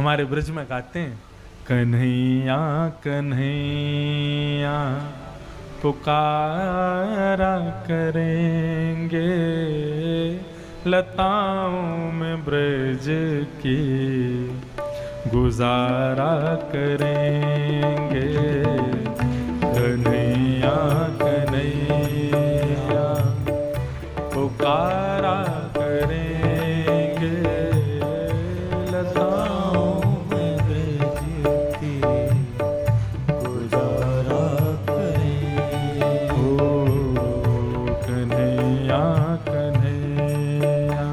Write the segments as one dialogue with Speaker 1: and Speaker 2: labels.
Speaker 1: हमारे ब्रज में गाते हैं, कन्हैया कन्हैया पुकारा करेंगे, लताओं में ब्रज की गुजारा करेंगे। कन्हैया कन्हैया पुकारा करेंगे, लताओं में ब्रज की गुजारा करेंगे। ओ कन्हैया कन्हैया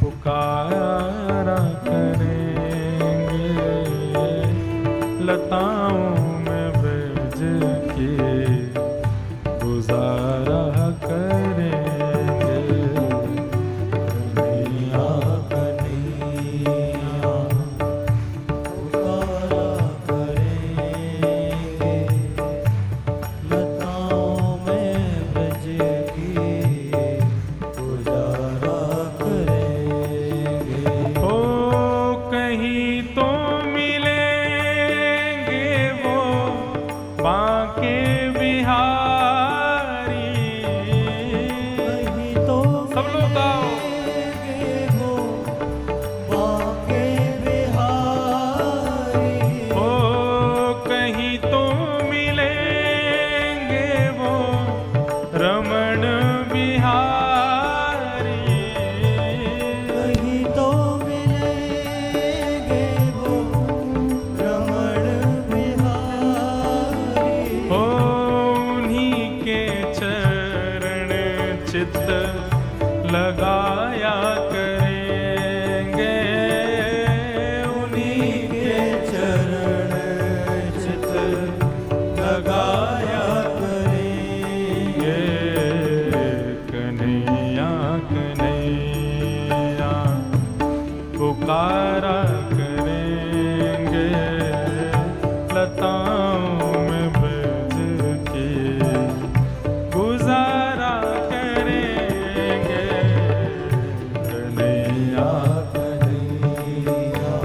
Speaker 1: पुकारा करेंगे, लताओं में ब्रज की गुजारा करेंगे। कन्हैया कन्हैया पुकारा करेंगे, लताओं में ब्रज की गुजारा करेंगे। ओ कहीं तो मिलेंगे वो बांके बिहारी, कहीं तो सब लोग गाओ, वो बांके बिहारी। ओ कहीं तो मिलेंगे वो रमण बिहारी, कहीं तो मिलेंगे वो रमण बिहारी। ओ उन्हीं के चरण चित्त लगाया करेंगे, उन्हीं के चरण चित्त लगाया करेंगे। कन्हैया कन्हैया पुकारा करेंगे, लताओं में ब्रज की गुजारा करेंगे। कन्हैया कन्हैया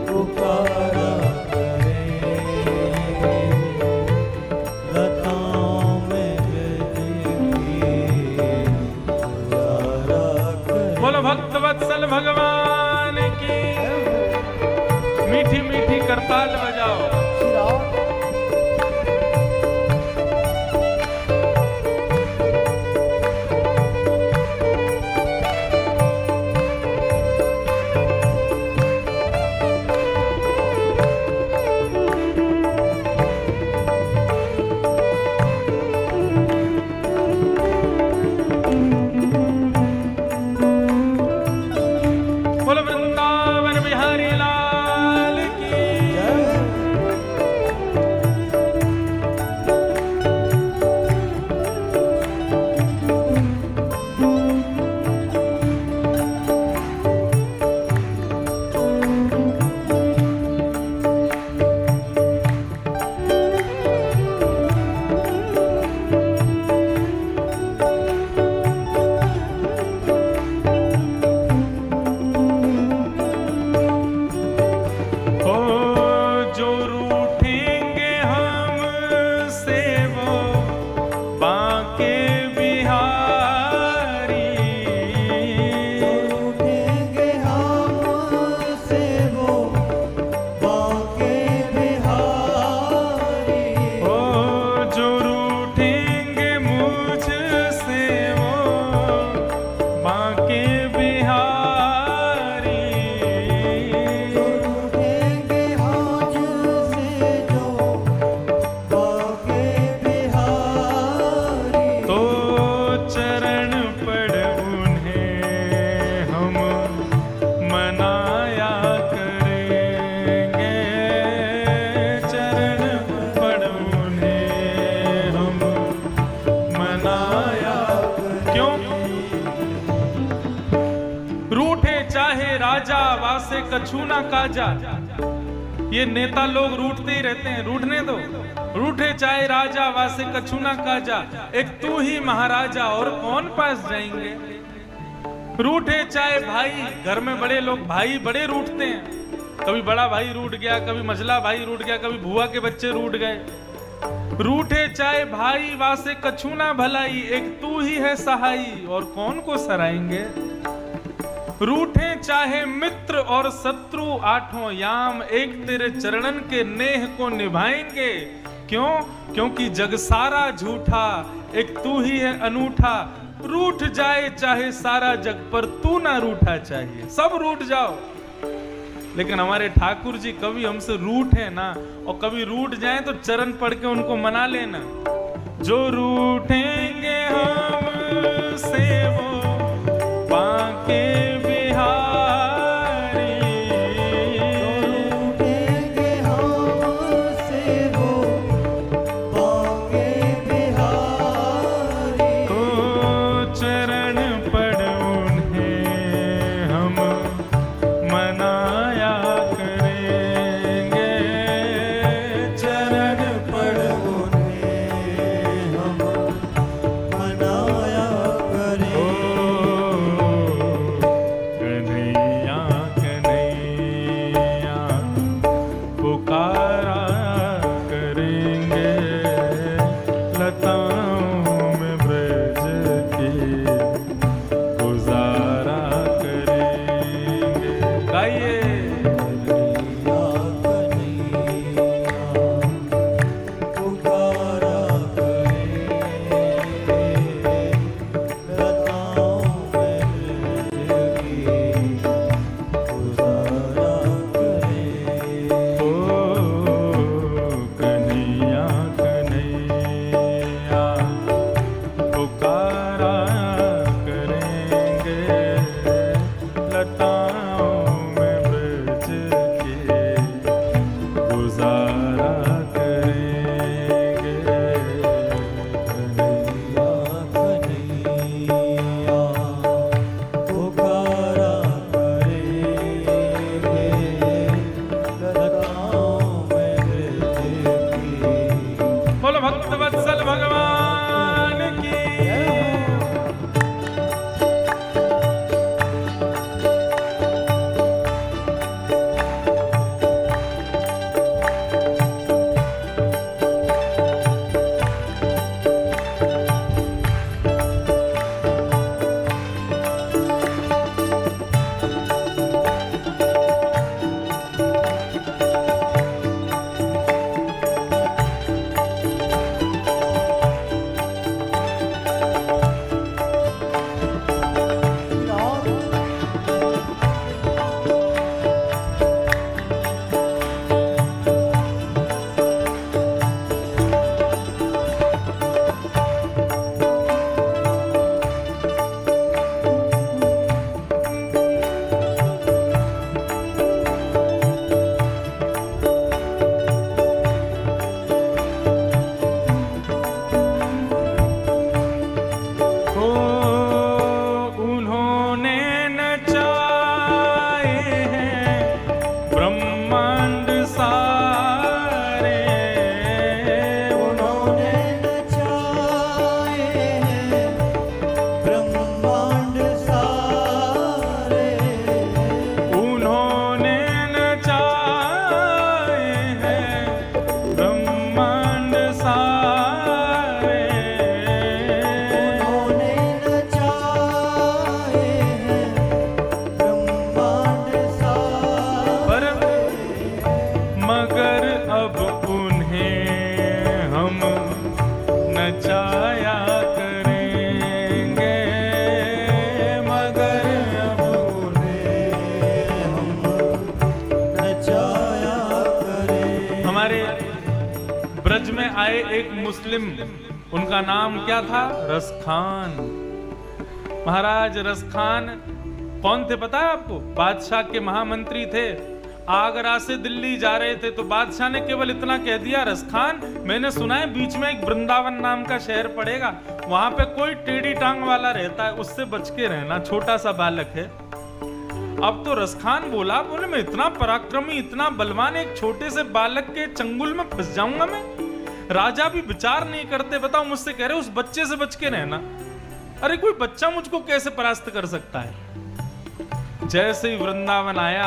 Speaker 1: पुकारा करेंगे, लताओं में ब्रज की गुजारा करेंगे। बोलो भक्त वत्सल भगवान की। मीठी मीठी करताल बजाओ। बोलो वृंदावन बिहारी लाल की। से कछु ना काजा। ये नेता लोग रूठते ही रहते हैं, रूठने दो, रूठे चाहे राजा वासे कछु ना काजा। एक तू ही महाराजा और कौन पास जाएंगे। रूठे चाहे भाई, घर में बड़े लोग भाई बड़े रूठते हैं। कभी बड़ा भाई रूठ गया, कभी मझला भाई रूठ गया, कभी बुआ के बच्चे रूठ गए। रूठे चाहे भाई वासे कछु ना भलाई, एक तू ही है सहाई और कौन को सराएंगे। रूठे चाहे मित्र और शत्रु आठों याम, एक तेरे चरणन के नेह को निभाएंगे। क्यों? क्योंकि जग सारा झूठा, एक तू ही है अनूठा। रूठ जाए चाहे सारा जग, पर तू ना रूठा चाहिए। सब रूठ जाओ, लेकिन हमारे ठाकुर जी कभी हमसे रूठे ना, और कभी रूठ जाए तो चरण पढ़ के उनको मना लेना। जो रूठेंगे हमसे वो बांके
Speaker 2: आए एक मुस्लिम, उनका नाम क्या था? रसखान। महाराज रसखान कौन थे पता है आपको? बादशाह के महामंत्री थे। आगरा से दिल्ली जा रहे थे तो बादशाह ने केवल इतना कह दिया, रसखान मैंने सुना है बीच में एक वृंदावन नाम का शहर पड़ेगा, वहां पे कोई टेढ़ी टांग वाला रहता है, उससे बच के रहना, छोटा सा बालक है। अब तो रसखान बोला, बोले मैं इतना पराक्रमी इतना बलवान एक छोटे से बालक के चंगुल में फंस जाऊंगा मैं? राजा भी विचार नहीं करते, बताओ मुझसे कह रहे उस बच्चे से बच के रहना।
Speaker 1: अरे कोई बच्चा मुझको कैसे परास्त कर सकता है? जैसे ही वृंदावन आया,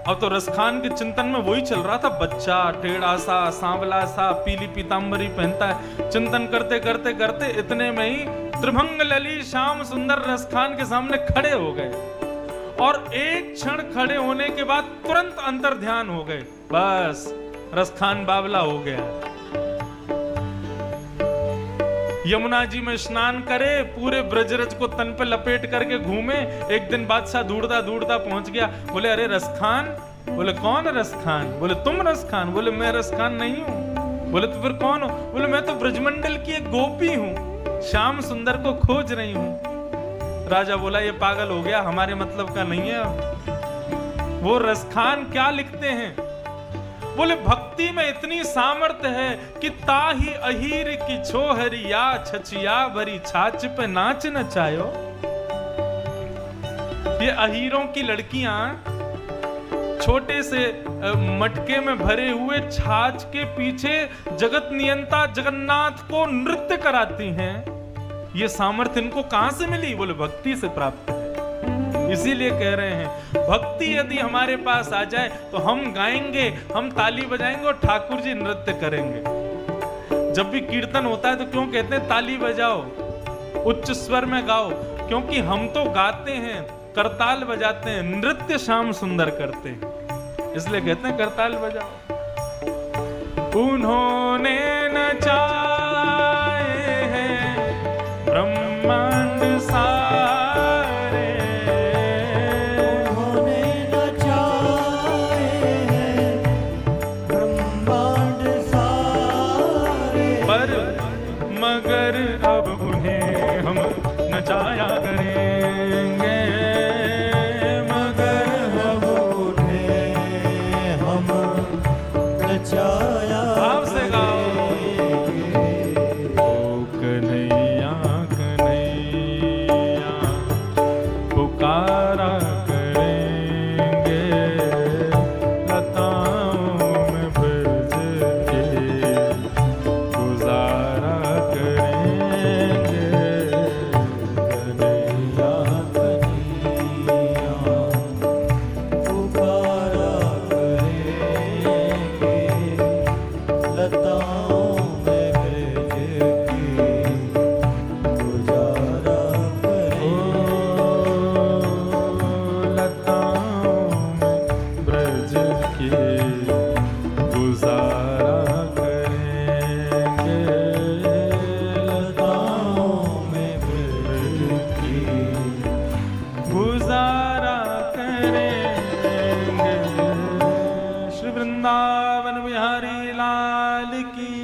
Speaker 1: अब तो रसखान के चिंतन में वही चल रहा था। बच्चा टेढ़ा सा, सांवला सा, पीली पीतांबरी पहनता है। चिंतन करते करते करते इतने में ही त्रिभंग लली श्याम सुंदर रसखान के सामने खड़े हो गए और एक क्षण खड़े होने के बाद तुरंत अंतर ध्यान हो गए। बस रसखान बावला हो गया। यमुना जी में स्नान करे, पूरे ब्रजरज को तन पे लपेट करके घूमे। एक दिन बादशाह ढूंढता ढूंढता पहुंच गया। बोले अरे रसखान। बोले कौन रसखान? बोले तुम रसखान? बोले मैं रसखान नहीं हूं। बोले तो फिर कौन हो? बोले मैं तो ब्रजमंडल की एक गोपी हूं, श्याम सुंदर को खोज रही हूं। राजा बोला ये पागल हो गया, हमारे मतलब का नहीं है। वो रसखान क्या लिखते हैं? बोले भक्ति में इतनी सामर्थ्य है कि ताही अहीर की छोहरिया छचिया भरी छाछ पे नाच नचायो। ये अहीरों की लड़कियां छोटे से मटके में भरे हुए छाछ के पीछे जगत नियंता जगन्नाथ को नृत्य कराती हैं। ये सामर्थ्य इनको कहां से मिली? बोले भक्ति से प्राप्त है। इसीलिए कह रहे हैं भक्ति यदि हमारे पास आ जाए तो हम गाएंगे, हम ताली बजाएंगे और ठाकुर जी नृत्य करेंगे। जब भी कीर्तन होता है तो क्यों कहते हैं ताली बजाओ, उच्च स्वर में गाओ? क्योंकि हम तो गाते हैं, करताल बजाते हैं, नृत्य श्याम सुंदर करते हैं, इसलिए कहते हैं करताल बजाओ। उन्होंने नचाए हैं ब्रह्मांड सारे,
Speaker 3: उन्होंने नचाए हैं ब्रह्मांड सारे,
Speaker 1: पर मगर अब उन्हें हम नचाया करेंगे,
Speaker 3: मगर अब उन्हें हम नचाया
Speaker 1: भाव से गाओ। ओ कन्हैया कन्हैया पुकारा करेंगे, लताओं में ब्रज के गुजारा करेंगे।
Speaker 3: कन्हैया कन्हैया पुकारा करेंगे, लताओं में ब्रज की गुजारा करेंगे।
Speaker 1: लताओं में ब्रज के गुजारा करेंगे,
Speaker 3: लताओं में ब्रज की
Speaker 1: गुजारा करेंगे। श्री वृंदावन बिहारी लाल की